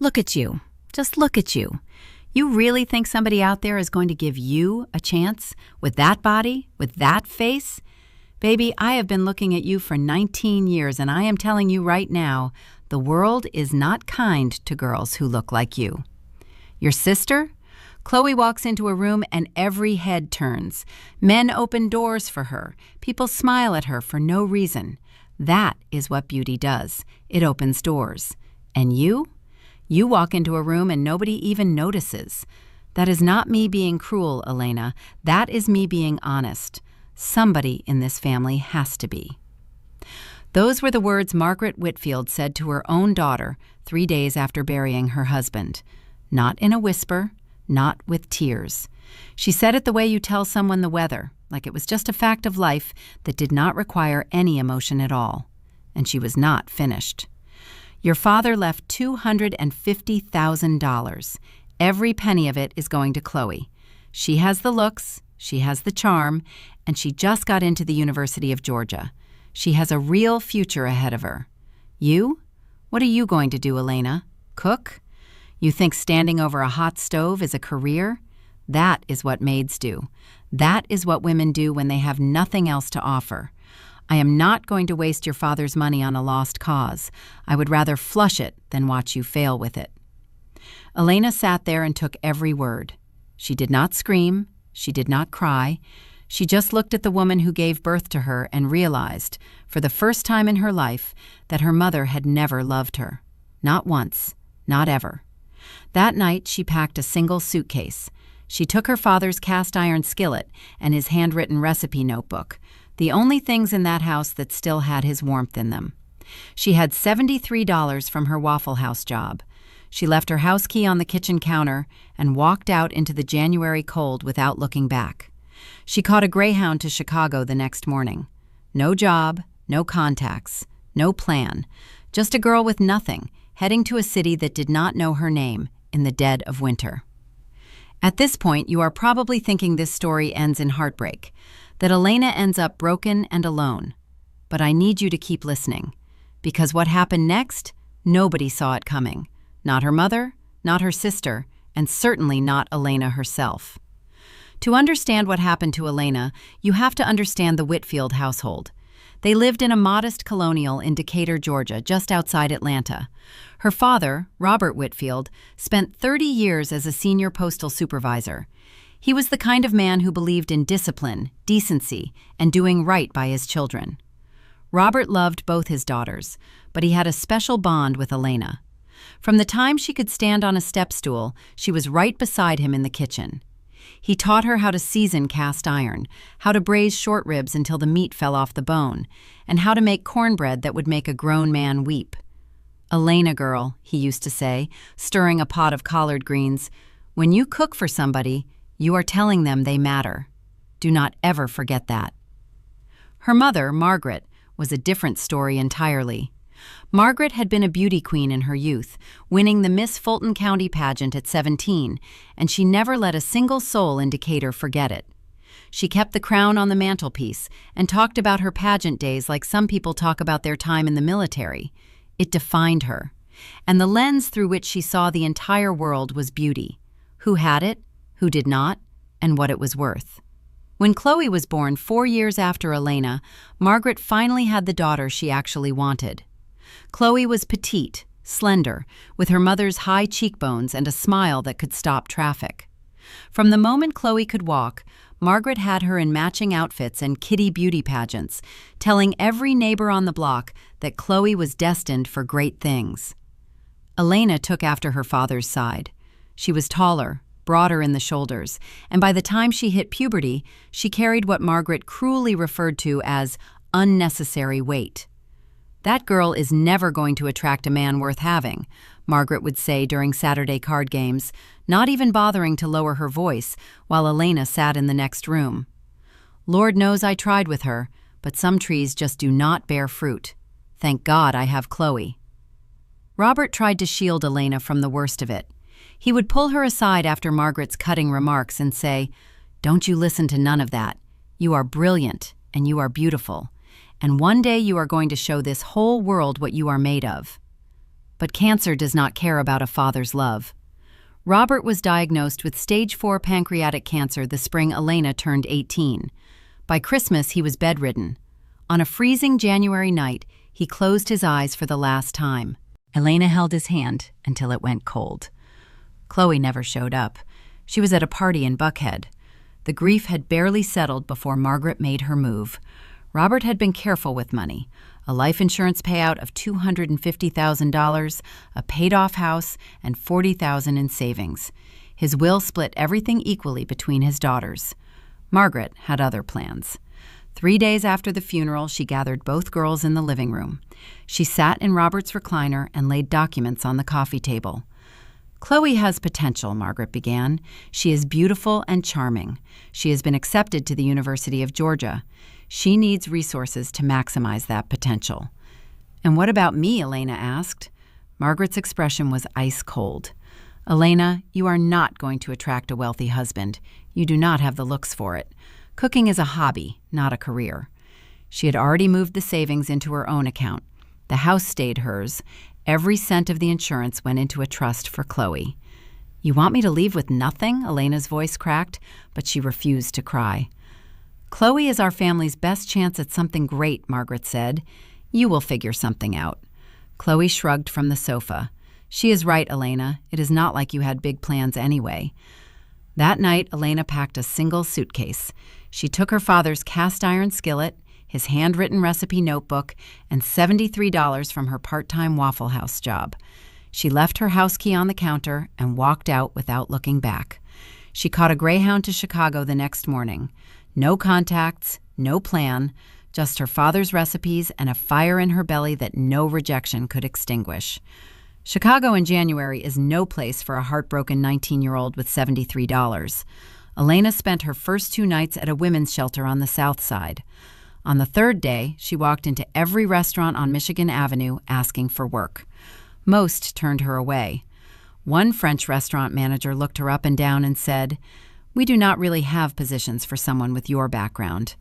Look at you. Just look at you. You really think somebody out there is going to give you a chance with that body, with that face? Baby, I have been looking at you for 19 years, and I am telling you right now, the world is not kind to girls who look like you. Your sister? Chloe walks into a room and every head turns. Men open doors for her. People smile at her for no reason. That is what beauty does. It opens doors. And you? You walk into a room and nobody even notices. That is not me being cruel, Elena. That is me being honest. Somebody in this family has to be. Those were the words Margaret Whitfield said to her own daughter 3 days after burying her husband. Not in a whisper, not with tears. She said it the way you tell someone the weather, like it was just a fact of life that did not require any emotion at all. And she was not finished. Your father left $250,000. Every penny of it is going to Chloe. She has the looks, she has the charm, and she just got into the University of Georgia. She has a real future ahead of her. You? What are you going to do, Elena? Cook? You think standing over a hot stove is a career? That is what maids do. That is what women do when they have nothing else to offer. I am not going to waste your father's money on a lost cause. I would rather flush it than watch you fail with it. Elena sat there and took every word. She did not scream. She did not cry. She just looked at the woman who gave birth to her and realized, for the first time in her life, that her mother had never loved her. Not once. Not ever. That night, she packed a single suitcase. She took her father's cast-iron skillet and his handwritten recipe notebook, the only things in that house that still had his warmth in them. She had $73 from her Waffle House job. She left her house key on the kitchen counter and walked out into the January cold without looking back. She caught a Greyhound to Chicago the next morning. No job, no contacts, no plan. Just a girl with nothing, heading to a city that did not know her name in the dead of winter. At this point, you are probably thinking this story ends in heartbreak, that Elena ends up broken and alone. But I need you to keep listening, because what happened next, nobody saw it coming. Not her mother, not her sister, and certainly not Elena herself. To understand what happened to Elena, you have to understand the Whitfield household. They lived in a modest colonial in Decatur, Georgia, just outside Atlanta. Her father, Robert Whitfield, spent 30 years as a senior postal supervisor. He was the kind of man who believed in discipline, decency, and doing right by his children. Robert loved both his daughters, but he had a special bond with Elena. From the time she could stand on a step stool, she was right beside him in the kitchen. He taught her how to season cast iron, how to braise short ribs until the meat fell off the bone, and how to make cornbread that would make a grown man weep. "Elena girl," he used to say, stirring a pot of collard greens, "when you cook for somebody, you are telling them they matter. Do not ever forget that." Her mother, Margaret, was a different story entirely. Margaret had been a beauty queen in her youth, winning the Miss Fulton County pageant at 17, and she never let a single soul in Decatur forget it. She kept the crown on the mantelpiece and talked about her pageant days like some people talk about their time in the military. It defined her. And the lens through which she saw the entire world was beauty. Who had it, who did not, and what it was worth. When Chloe was born 4 years after Elena, Margaret finally had the daughter she actually wanted. Chloe was petite, slender, with her mother's high cheekbones and a smile that could stop traffic. From the moment Chloe could walk, Margaret had her in matching outfits and kiddie beauty pageants, telling every neighbor on the block that Chloe was destined for great things. Elena took after her father's side. She was taller, broader in the shoulders, and by the time she hit puberty, she carried what Margaret cruelly referred to as unnecessary weight. "That girl is never going to attract a man worth having," Margaret would say during Saturday card games, not even bothering to lower her voice while Elena sat in the next room. "Lord knows I tried with her, but some trees just do not bear fruit. Thank God I have Chloe." Robert tried to shield Elena from the worst of it. He would pull her aside after Margaret's cutting remarks and say, "Don't you listen to none of that. You are brilliant and you are beautiful. And one day you are going to show this whole world what you are made of." But cancer does not care about a father's love. Robert was diagnosed with stage 4 pancreatic cancer the spring Elena turned 18. By Christmas, he was bedridden. On a freezing January night, he closed his eyes for the last time. Elena held his hand until it went cold. Chloe never showed up. She was at a party in Buckhead. The grief had barely settled before Margaret made her move. Robert had been careful with money. A life insurance payout of $250,000, a paid-off house, and $40,000 in savings. His will split everything equally between his daughters. Margaret had other plans. 3 days after the funeral, she gathered both girls in the living room. She sat in Robert's recliner and laid documents on the coffee table. "Chloe has potential," Margaret began. "She is beautiful and charming. She has been accepted to the University of Georgia. She needs resources to maximize that potential." "And what about me?" Elena asked. Margaret's expression was ice cold. "Elena, you are not going to attract a wealthy husband. You do not have the looks for it. Cooking is a hobby, not a career." She had already moved the savings into her own account. The house stayed hers. Every cent of the insurance went into a trust for Chloe. "You want me to leave with nothing?" Elena's voice cracked, but she refused to cry. "Chloe is our family's best chance at something great," Margaret said. "You will figure something out." Chloe shrugged from the sofa. "She is right, Elena. It is not like you had big plans anyway." That night, Elena packed a single suitcase. She took her father's cast-iron skillet, his handwritten recipe notebook, and $73 from her part-time Waffle House job. She left her house key on the counter and walked out without looking back. She caught a Greyhound to Chicago the next morning. No contacts, no plan, just her father's recipes and a fire in her belly that no rejection could extinguish. Chicago in January is no place for a heartbroken 19-year-old with $73. Elena spent her first 2 nights at a women's shelter on the South Side. On the 3rd day, she walked into every restaurant on Michigan Avenue asking for work. Most turned her away. One French restaurant manager looked her up and down and said, "We do not really have positions for someone with your background."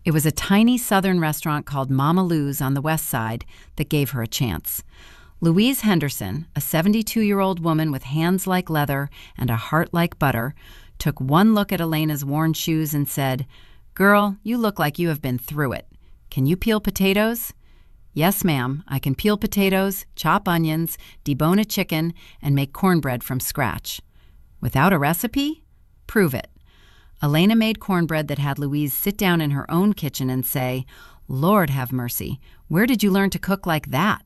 It was a tiny southern restaurant called Mama Lou's on the west side that gave her a chance. Louise Henderson, a 72-year-old woman with hands like leather and a heart like butter, took one look at Elena's worn shoes and said, "Girl, you look like you have been through it. Can you peel potatoes?" "Yes, ma'am. I can peel potatoes, chop onions, debone a chicken, and make cornbread from scratch." "Without a recipe?" "Prove it." Elena made cornbread that had Louise sit down in her own kitchen and say, "Lord have mercy, where did you learn to cook like that?"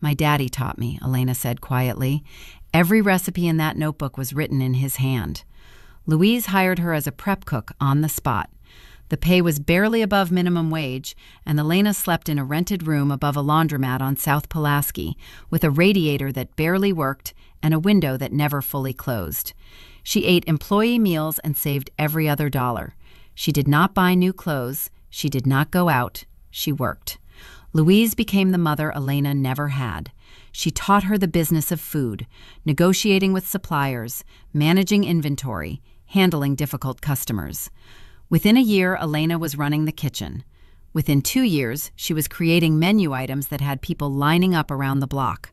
"My daddy taught me," Elena said quietly. Every recipe in that notebook was written in his hand. Louise hired her as a prep cook on the spot. The pay was barely above minimum wage, and Elena slept in a rented room above a laundromat on South Pulaski, with a radiator that barely worked and a window that never fully closed. She ate employee meals and saved every other dollar. She did not buy new clothes. She did not go out. She worked. Louise became the mother Elena never had. She taught her the business of food, negotiating with suppliers, managing inventory, handling difficult customers. Within a year, Elena was running the kitchen. Within 2 years, she was creating menu items that had people lining up around the block.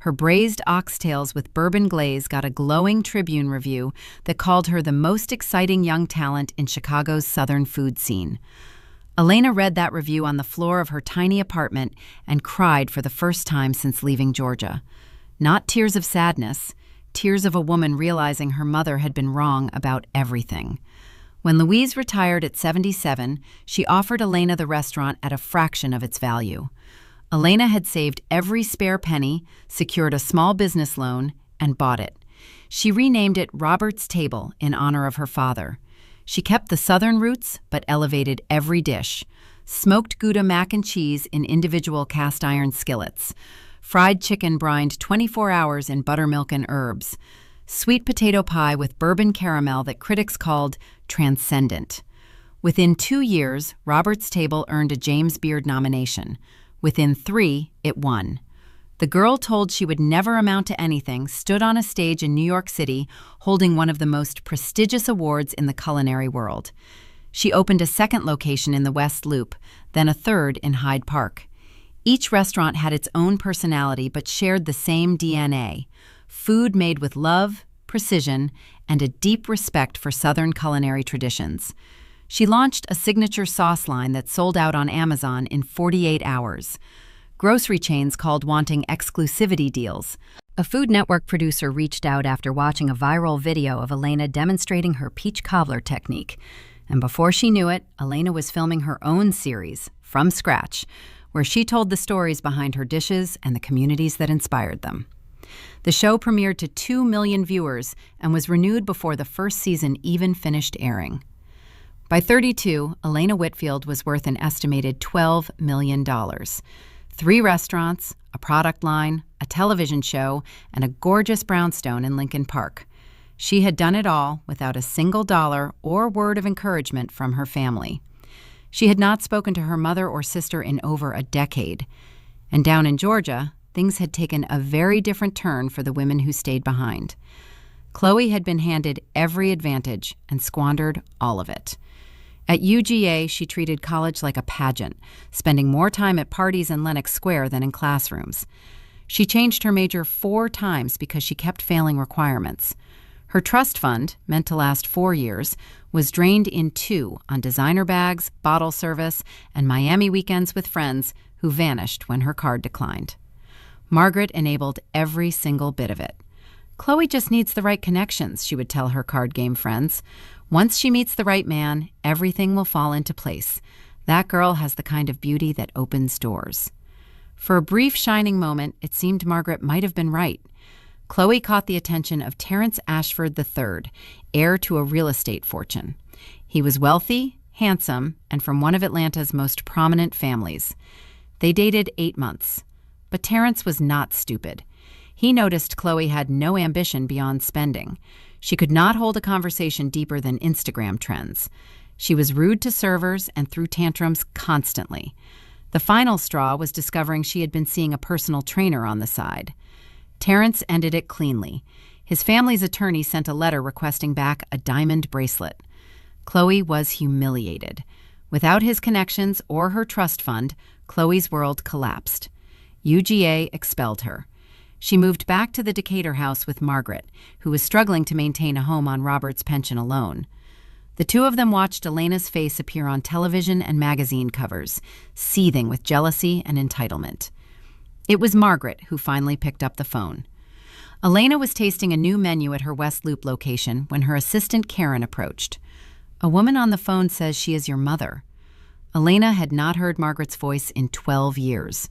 Her braised oxtails with bourbon glaze got a glowing Tribune review that called her the most exciting young talent in Chicago's southern food scene. Elena read that review on the floor of her tiny apartment and cried for the first time since leaving Georgia. Not tears of sadness, tears of a woman realizing her mother had been wrong about everything. When Louise retired at 77, she offered Elena the restaurant at a fraction of its value. Elena had saved every spare penny, secured a small business loan, and bought it. She renamed it Robert's Table in honor of her father. She kept the southern roots, but elevated every dish. Smoked Gouda mac and cheese in individual cast-iron skillets. Fried chicken brined 24 hours in buttermilk and herbs. Sweet potato pie with bourbon caramel that critics called transcendent. Within 2 years, Robert's Table earned a James Beard nomination. Within 3, it won. The girl told she would never amount to anything stood on a stage in New York City holding one of the most prestigious awards in the culinary world. She opened a second location in the West Loop, then a third in Hyde Park. Each restaurant had its own personality but shared the same DNA: food made with love, precision, and a deep respect for Southern culinary traditions. She launched a signature sauce line that sold out on Amazon in 48 hours. Grocery chains called wanting exclusivity deals. A Food Network producer reached out after watching a viral video of Elena demonstrating her peach cobbler technique. And before she knew it, Elena was filming her own series, From Scratch, where she told the stories behind her dishes and the communities that inspired them. The show premiered to 2 million viewers and was renewed before the first season even finished airing. By 32, Elena Whitfield was worth an estimated $12 million. 3 restaurants, a product line, a television show, and a gorgeous brownstone in Lincoln Park. She had done it all without a single dollar or word of encouragement from her family. She had not spoken to her mother or sister in over a decade. And down in Georgia, things had taken a very different turn for the women who stayed behind. Chloe had been handed every advantage and squandered all of it. At UGA, she treated college like a pageant, spending more time at parties in Lenox Square than in classrooms. She changed her major 4 times because she kept failing requirements. Her trust fund, meant to last 4 years, was drained in 2 on designer bags, bottle service, and Miami weekends with friends who vanished when her card declined. Margaret enabled every single bit of it. Chloe just needs the right connections, she would tell her card game friends. Once she meets the right man, everything will fall into place. That girl has the kind of beauty that opens doors. For a brief shining moment, it seemed Margaret might have been right. Chloe caught the attention of Terrence Ashford III, heir to a real estate fortune. He was wealthy, handsome, and from one of Atlanta's most prominent families. They dated 8 months. But Terrence was not stupid. He noticed Chloe had no ambition beyond spending. She could not hold a conversation deeper than Instagram trends. She was rude to servers and threw tantrums constantly. The final straw was discovering she had been seeing a personal trainer on the side. Terrence ended it cleanly. His family's attorney sent a letter requesting back a diamond bracelet. Chloe was humiliated. Without his connections or her trust fund, Chloe's world collapsed. UGA expelled her. She moved back to the Decatur house with Margaret, who was struggling to maintain a home on Robert's pension alone. The 2 of them watched Elena's face appear on television and magazine covers, seething with jealousy and entitlement. It was Margaret who finally picked up the phone. Elena was tasting a new menu at her West Loop location when her assistant Karen approached. "A woman on the phone says she is your mother." Elena had not heard Margaret's voice in 12 years,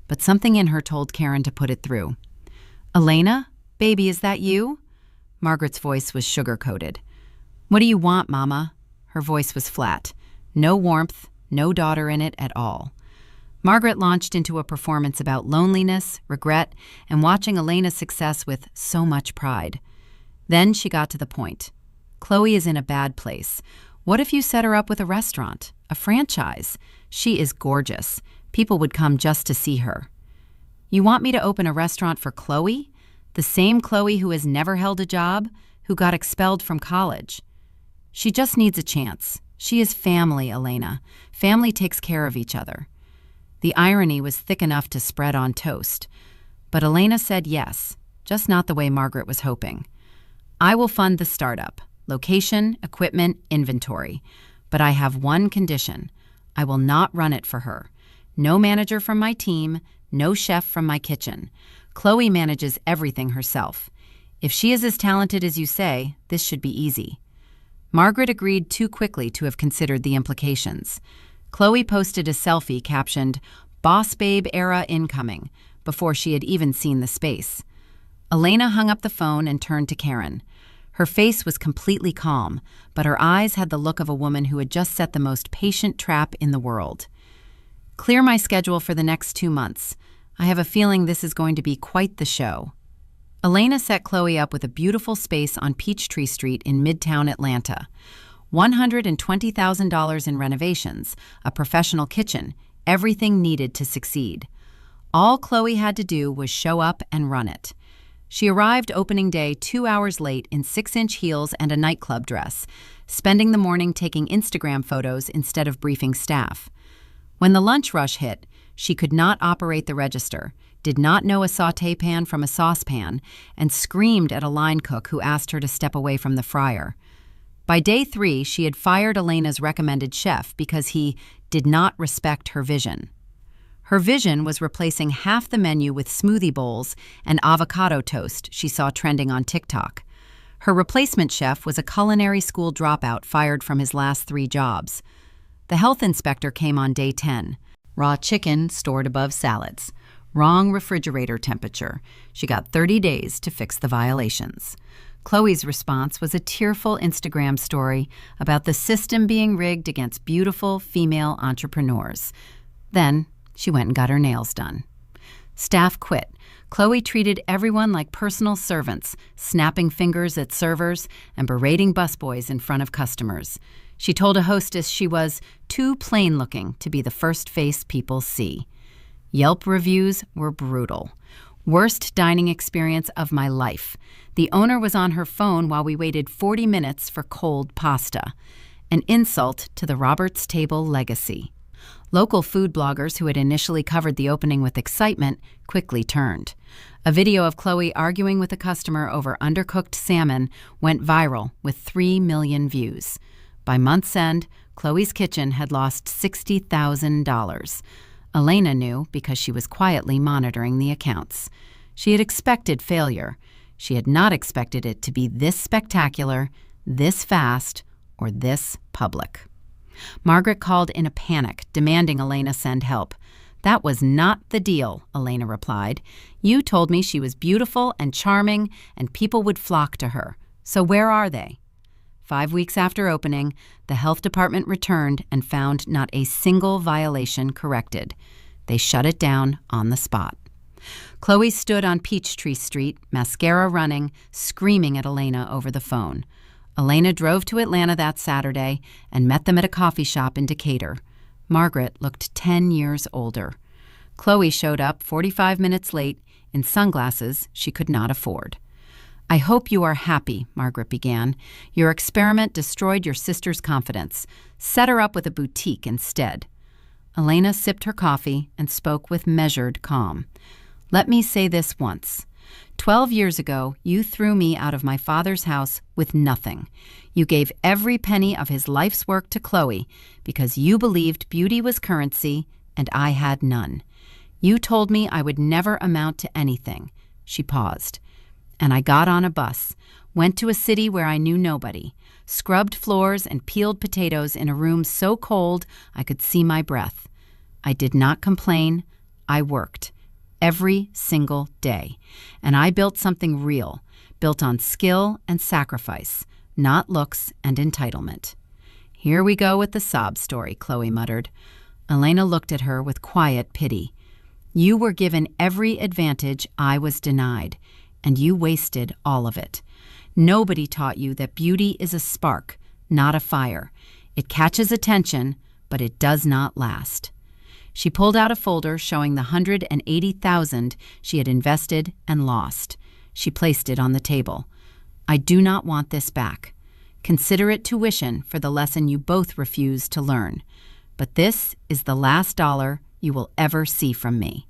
but something in her told Karen to put it through. "Elena? Baby, is that you?" Margaret's voice was sugar-coated. "What do you want, Mama?" Her voice was flat. No warmth, no daughter in it at all. Margaret launched into a performance about loneliness, regret, and watching Elena's success with so much pride. Then she got to the point. "Chloe is in a bad place. What if you set her up with a restaurant, a franchise? She is gorgeous. People would come just to see her." "You want me to open a restaurant for Chloe? The same Chloe who has never held a job, who got expelled from college?" "She just needs a chance. She is family, Elena. Family takes care of each other." The irony was thick enough to spread on toast. But Elena said yes, just not the way Margaret was hoping. "I will fund the startup, location, equipment, inventory. But I have one condition. I will not run it for her. No manager from my team, no chef from my kitchen. Chloe manages everything herself. If she is as talented as you say, this should be easy." Margaret agreed too quickly to have considered the implications. Chloe posted a selfie captioned, "Boss Babe Era Incoming," before she had even seen the space. Elena hung up the phone and turned to Karen. Her face was completely calm, but her eyes had the look of a woman who had just set the most patient trap in the world. "Clear my schedule for the next 2 months. I have a feeling this is going to be quite the show." Elena set Chloe up with a beautiful space on Peachtree Street in Midtown Atlanta. $120,000 in renovations, a professional kitchen, everything needed to succeed. All Chloe had to do was show up and run it. She arrived opening day 2 hours late in 6-inch heels and a nightclub dress, spending the morning taking Instagram photos instead of briefing staff. When the lunch rush hit, She could not operate the register, did not know a sauté pan from a saucepan, and screamed at a line cook who asked her to step away from the fryer. By day 3, she had fired Elena's recommended chef because he did not respect her vision. Her vision was replacing half the menu with smoothie bowls and avocado toast she saw trending on TikTok. Her replacement chef was a culinary school dropout fired from his last 3 jobs. The health inspector came on day 10. Raw chicken stored above salads. Wrong refrigerator temperature. She got 30 days to fix the violations. Chloe's response was a tearful Instagram story about the system being rigged against beautiful female entrepreneurs. Then she went and got her nails done. Staff quit. Chloe treated everyone like personal servants, snapping fingers at servers and berating busboys in front of customers. She told a hostess she was too plain-looking to be the first face people see. Yelp reviews were brutal. Worst dining experience of my life. The owner was on her phone while we waited 40 minutes for cold pasta. An insult to the Roberts Table legacy. Local food bloggers who had initially covered the opening with excitement quickly turned. A video of Chloe arguing with a customer over undercooked salmon went viral with 3 million views. By month's end, Chloe's kitchen had lost $60,000. Elena knew because she was quietly monitoring the accounts. She had expected failure. She had not expected it to be this spectacular, this fast, or this public. Margaret called in a panic, demanding Elena send help. "That was not the deal," Elena replied. "You told me she was beautiful and charming and people would flock to her. So where are they?" 5 weeks after opening, the health department returned and found not a single violation corrected. They shut it down on the spot. Chloe stood on Peachtree Street, mascara running, screaming at Elena over the phone. Elena drove to Atlanta that Saturday and met them at a coffee shop in Decatur. Margaret looked 10 years older. Chloe showed up 45 minutes late in sunglasses she could not afford. "I hope you are happy," Margaret began. "Your experiment destroyed your sister's confidence. Set her up with a boutique instead." Elena sipped her coffee and spoke with measured calm. "Let me say this once. 12 years ago, you threw me out of my father's house with nothing. You gave every penny of his life's work to Chloe because you believed beauty was currency and I had none. You told me I would never amount to anything." She paused. "And I got on a bus, went to a city where I knew nobody, scrubbed floors and peeled potatoes in a room so cold I could see my breath. I did not complain. I worked. Every single day. And I built something real, built on skill and sacrifice, not looks and entitlement." "Here we go with the sob story," Chloe muttered. Elena looked at her with quiet pity. "You were given every advantage I was denied, and you wasted all of it. Nobody taught you that beauty is a spark, not a fire. It catches attention, but it does not last." She pulled out a folder showing the $180,000 she had invested and lost. She placed it on the table. "I do not want this back. Consider it tuition for the lesson you both refused to learn. But this is the last dollar you will ever see from me."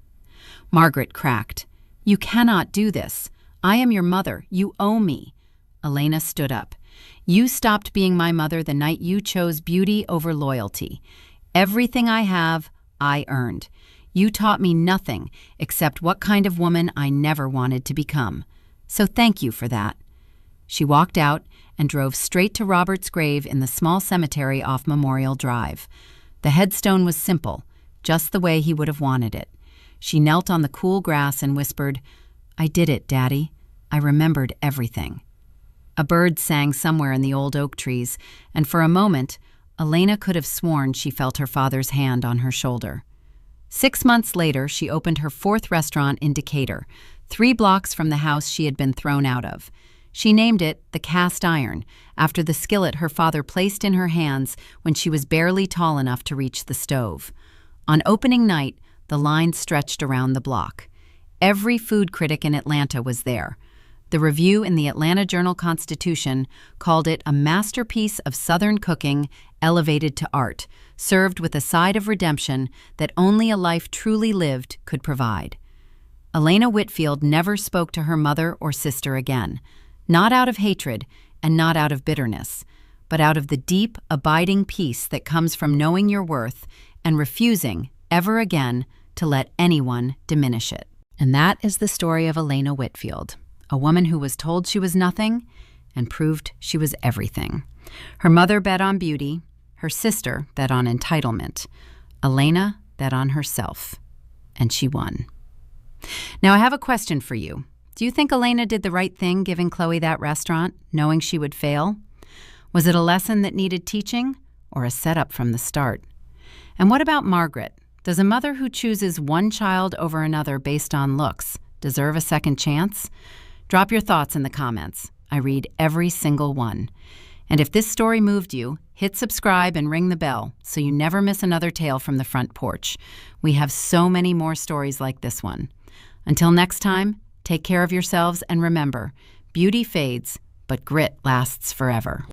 Margaret cracked. "You cannot do this. I am your mother. You owe me." Elena stood up. "You stopped being my mother the night you chose beauty over loyalty. Everything I have, I earned. You taught me nothing except what kind of woman I never wanted to become. So thank you for that." She walked out and drove straight to Robert's grave in the small cemetery off Memorial Drive. The headstone was simple, just the way he would have wanted it. She knelt on the cool grass and whispered, "I did it, Daddy. I remembered everything." A bird sang somewhere in the old oak trees, and for a moment, Elena could have sworn she felt her father's hand on her shoulder. 6 months later, she opened her 4th restaurant in Decatur, 3 blocks from the house she had been thrown out of. She named it the Cast Iron, after the skillet her father placed in her hands when she was barely tall enough to reach the stove. On opening night, the line stretched around the block. Every food critic in Atlanta was there. The review in the Atlanta Journal-Constitution called it a masterpiece of Southern cooking elevated to art, served with a side of redemption that only a life truly lived could provide. Elena Whitfield never spoke to her mother or sister again, not out of hatred and not out of bitterness, but out of the deep, abiding peace that comes from knowing your worth and refusing, ever again, to let anyone diminish it. And that is the story of Elena Whitfield, a woman who was told she was nothing and proved she was everything. Her mother bet on beauty, her sister bet on entitlement. Elena bet on herself, and she won. Now, I have a question for you. Do you think Elena did the right thing giving Chloe that restaurant, knowing she would fail? Was it a lesson that needed teaching or a setup from the start? And what about Margaret? Does a mother who chooses one child over another based on looks deserve a second chance? Drop your thoughts in the comments. I read every single one. And if this story moved you, hit subscribe and ring the bell so you never miss another tale from the front porch. We have so many more stories like this one. Until next time, take care of yourselves and remember, beauty fades, but grit lasts forever.